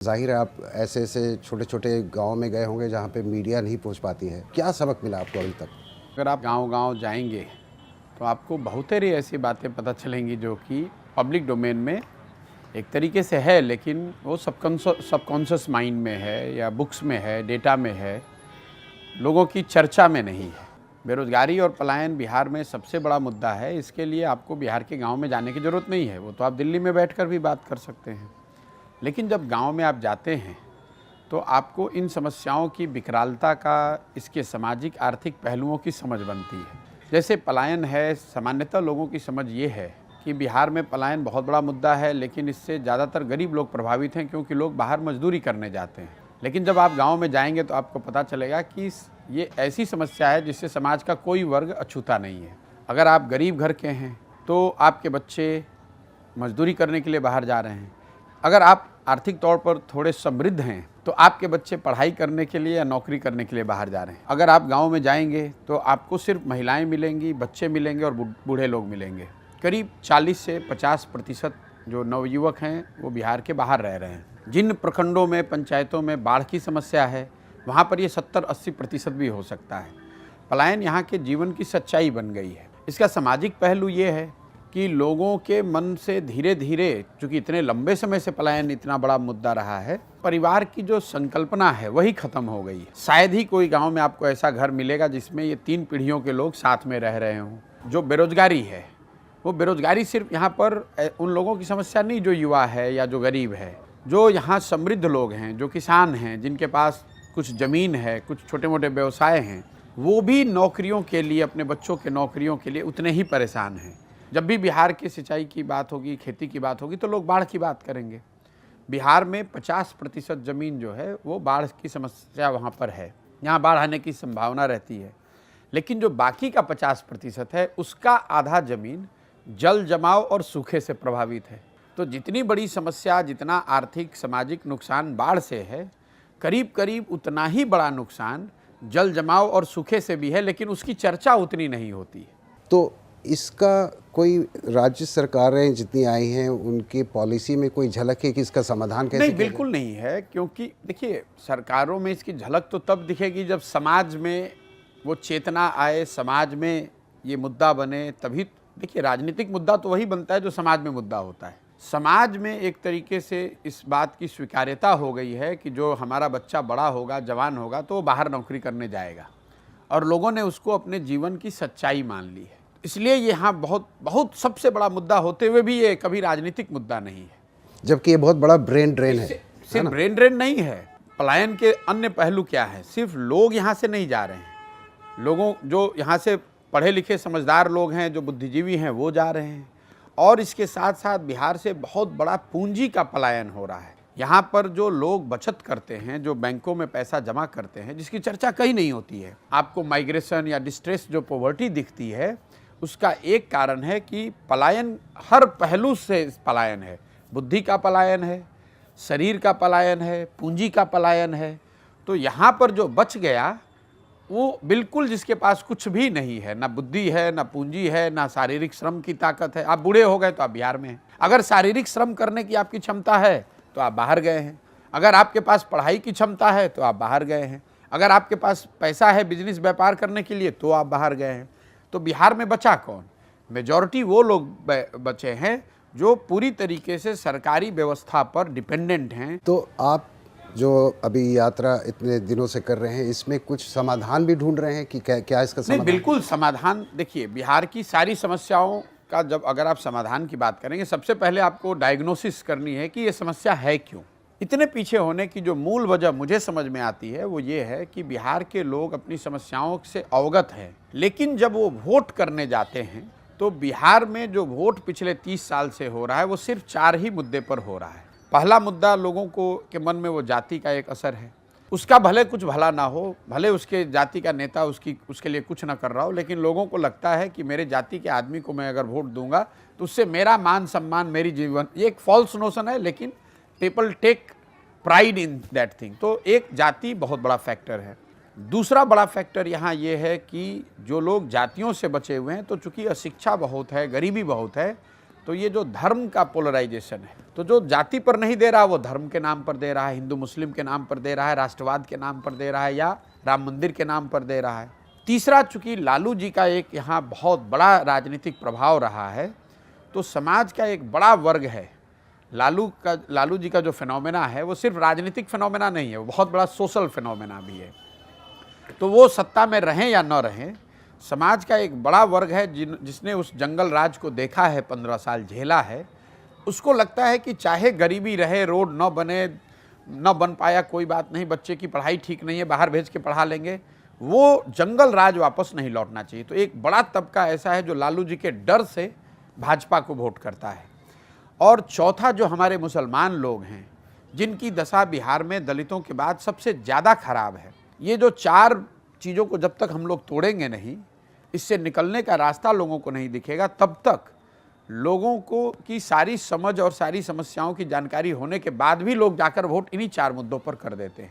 ज़ाहिर है आप ऐसे ऐसे छोटे छोटे गांव में गए होंगे जहां पे मीडिया नहीं पहुंच पाती है। क्या सबक मिला आपको अभी तक? अगर आप गांव-गांव जाएंगे तो आपको बहुतेरी ऐसी बातें पता चलेंगी जो कि पब्लिक डोमेन में एक तरीके से है, लेकिन वो सबकॉन्शियस माइंड में है या बुक्स में है, डेटा में है, लोगों की चर्चा में नहीं है। बेरोज़गारी और पलायन बिहार में सबसे बड़ा मुद्दा है। इसके लिए आपको बिहार के गांव में जाने की ज़रूरत नहीं है, वो तो आप दिल्ली में बैठकर भी बात कर सकते हैं। लेकिन जब गांव में आप जाते हैं तो आपको इन समस्याओं की विकरालता का, इसके सामाजिक आर्थिक पहलुओं की समझ बनती है। जैसे पलायन है, सामान्यतः लोगों की समझ ये है कि बिहार में पलायन बहुत बड़ा मुद्दा है, लेकिन इससे ज़्यादातर गरीब लोग प्रभावित हैं क्योंकि लोग बाहर मजदूरी करने जाते हैं। लेकिन जब आप गांव में जाएंगे तो आपको पता चलेगा कि ये ऐसी समस्या है जिससे समाज का कोई वर्ग अछूता नहीं है। अगर आप गरीब घर के हैं तो आपके बच्चे मजदूरी करने के लिए बाहर जा रहे हैं। अगर आप आर्थिक तौर पर थोड़े समृद्ध हैं तो आपके बच्चे पढ़ाई करने के लिए या नौकरी करने के लिए बाहर जा रहे हैं। अगर आप गांव में जाएंगे तो आपको सिर्फ महिलाएं मिलेंगी, बच्चे मिलेंगे और बूढ़े लोग मिलेंगे। करीब 40 से 50% जो नवयुवक हैं वो बिहार के बाहर रह रहे हैं। जिन प्रखंडों में, पंचायतों में बाढ़ की समस्या है वहाँ पर ये 70-80% भी हो सकता है। पलायन यहाँ के जीवन की सच्चाई बन गई है। इसका सामाजिक पहलू ये है कि लोगों के मन से धीरे धीरे, चूँकि इतने लंबे समय से पलायन इतना बड़ा मुद्दा रहा है, परिवार की जो संकल्पना है वही खत्म हो गई है। शायद ही कोई गांव में आपको ऐसा घर मिलेगा जिसमें ये 3 पीढ़ियों के लोग साथ में रह रहे हों। जो बेरोजगारी है वो बेरोजगारी सिर्फ यहाँ पर उन लोगों की समस्या नहीं जो युवा है या जो गरीब है। जो यहाँ समृद्ध लोग हैं, जो किसान हैं, जिनके पास कुछ ज़मीन है, कुछ छोटे मोटे व्यवसाय हैं, वो भी नौकरियों के लिए, अपने बच्चों के नौकरियों के लिए उतने ही परेशान हैं। जब भी बिहार की सिंचाई की बात होगी, खेती की बात होगी, तो लोग बाढ़ की बात करेंगे। बिहार में 50% ज़मीन जो है वो बाढ़ की समस्या वहाँ पर है, यहाँ बाढ़ आने की संभावना रहती है। लेकिन जो बाकी का 50% है उसका आधा ज़मीन जल जमाव और सूखे से प्रभावित है। तो जितनी बड़ी समस्या, जितना आर्थिक सामाजिक नुकसान बाढ़ से है, करीब करीब उतना ही बड़ा नुकसान जल जमाव और सूखे से भी है, लेकिन उसकी चर्चा उतनी नहीं होती है। तो इसका कोई राज्य सरकारें जितनी आई हैं उनकी पॉलिसी में कोई झलक है कि इसका समाधान कैसे? नहीं, बिल्कुल नहीं है। क्योंकि देखिए, सरकारों में इसकी झलक तो तब दिखेगी जब समाज में वो चेतना आए, समाज में ये मुद्दा बने, तभी। देखिए, राजनीतिक मुद्दा तो वही बनता है जो समाज में मुद्दा होता है। समाज में एक तरीके से इस बात की स्वीकार्यता हो गई है कि जो हमारा बच्चा बड़ा होगा, जवान होगा, तो वो बाहर नौकरी करने जाएगा, और लोगों ने उसको अपने जीवन की सच्चाई मान ली है। इसलिए यहाँ बहुत सबसे बड़ा मुद्दा होते हुए भी ये कभी राजनीतिक मुद्दा नहीं है, जबकि ये बहुत बड़ा ब्रेन ड्रेन है। सिर्फ ब्रेन ड्रेन नहीं है। पलायन के अन्य पहलू क्या है? सिर्फ लोग यहाँ से नहीं जा रहे हैं, लोगों जो यहाँ से पढ़े लिखे समझदार लोग हैं, जो बुद्धिजीवी हैं, वो जा रहे हैं। और इसके साथ साथ बिहार से बहुत बड़ा पूंजी का पलायन हो रहा है। यहाँ पर जो लोग बचत करते हैं, जो बैंकों में पैसा जमा करते हैं, जिसकी चर्चा कहीं नहीं होती है। आपको माइग्रेशन या डिस्ट्रेस, जो पॉवर्टी दिखती है, उसका एक कारण है कि पलायन हर पहलू से पलायन है। बुद्धि का पलायन है, शरीर का पलायन है, पूंजी का पलायन है। तो यहाँ पर जो बच गया वो बिल्कुल जिसके पास कुछ भी नहीं है, ना बुद्धि है, ना पूंजी है, ना शारीरिक श्रम की ताकत है। आप बूढ़े हो गए तो आप बिहार में हैं। अगर शारीरिक श्रम करने की आपकी क्षमता है तो आप बाहर गए हैं। अगर आपके पास पढ़ाई की क्षमता है तो आप बाहर गए हैं। अगर आपके पास पैसा है बिजनेस व्यापार करने के लिए तो आप बाहर गए हैं। तो बिहार में बचा कौन? मेजॉरिटी वो लोग बचे हैं जो पूरी तरीके से सरकारी व्यवस्था पर डिपेंडेंट हैं। तो आप जो अभी यात्रा इतने दिनों से कर रहे हैं, इसमें कुछ समाधान भी ढूंढ रहे हैं कि क्या इसका समाधान? नहीं, बिल्कुल समाधान। देखिए, बिहार की सारी समस्याओं का जब अगर आप समाधान की बात करेंगे, सबसे पहले आपको डायग्नोसिस करनी है कि ये समस्या है क्यों। इतने पीछे होने की जो मूल वजह मुझे समझ में आती है वो ये है कि बिहार के लोग अपनी समस्याओं से अवगत हैं, लेकिन जब वो वोट करने जाते हैं तो बिहार में जो वोट पिछले 30 साल से हो रहा है वो सिर्फ 4 ही मुद्दे पर हो रहा है। पहला मुद्दा, लोगों को के मन में वो जाति का एक असर है। उसका भले कुछ भला ना हो, भले उसके जाति का नेता उसके लिए कुछ ना कर रहा हो, लेकिन लोगों को लगता है कि मेरे जाति के आदमी को मैं अगर वोट दूंगा तो उससे मेरा मान सम्मान, मेरी जीवन, ये एक फॉल्स नोशन है, लेकिन people take pride in that thing. तो एक जाति बहुत बड़ा फैक्टर है। दूसरा बड़ा फैक्टर यहाँ ये है कि जो लोग जातियों से बचे हुए हैं, तो चूंकि अशिक्षा बहुत है, गरीबी बहुत है, तो ये जो धर्म का पोलराइजेशन है, तो जो जाति पर नहीं दे रहा वो धर्म के नाम पर दे रहा है, हिंदू मुस्लिम के नाम पर दे रहा है, राष्ट्रवाद के नाम पर दे रहा है, या राम मंदिर के नाम पर दे रहा है। तीसरा, चूंकि लालू जी का एक यहाँ बहुत बड़ा राजनीतिक प्रभाव रहा है, तो समाज का एक बड़ा वर्ग है, लालू जी का जो फिनोमेना है वो सिर्फ राजनीतिक फिनोमेना नहीं है, वो बहुत बड़ा सोशल फिनोमेना भी है। तो वो सत्ता में रहें या न रहें, समाज का एक बड़ा वर्ग है जिसने उस जंगल राज को देखा है, 15 साल झेला है, उसको लगता है कि चाहे गरीबी रहे, रोड न बने, न बन पाया कोई बात नहीं, बच्चे की पढ़ाई ठीक नहीं है, बाहर भेज के पढ़ा लेंगे, वो जंगल राज वापस नहीं लौटना चाहिए। तो एक बड़ा तबका ऐसा है जो लालू जी के डर से भाजपा को वोट करता है। और चौथा, जो हमारे मुसलमान लोग हैं, जिनकी दशा बिहार में दलितों के बाद सबसे ज़्यादा खराब है। ये जो 4 चीज़ों को जब तक हम लोग तोड़ेंगे नहीं, इससे निकलने का रास्ता लोगों को नहीं दिखेगा, तब तक लोगों को की सारी समझ और सारी समस्याओं की जानकारी होने के बाद भी लोग जाकर वोट इन्हीं 4 मुद्दों पर कर देते हैं।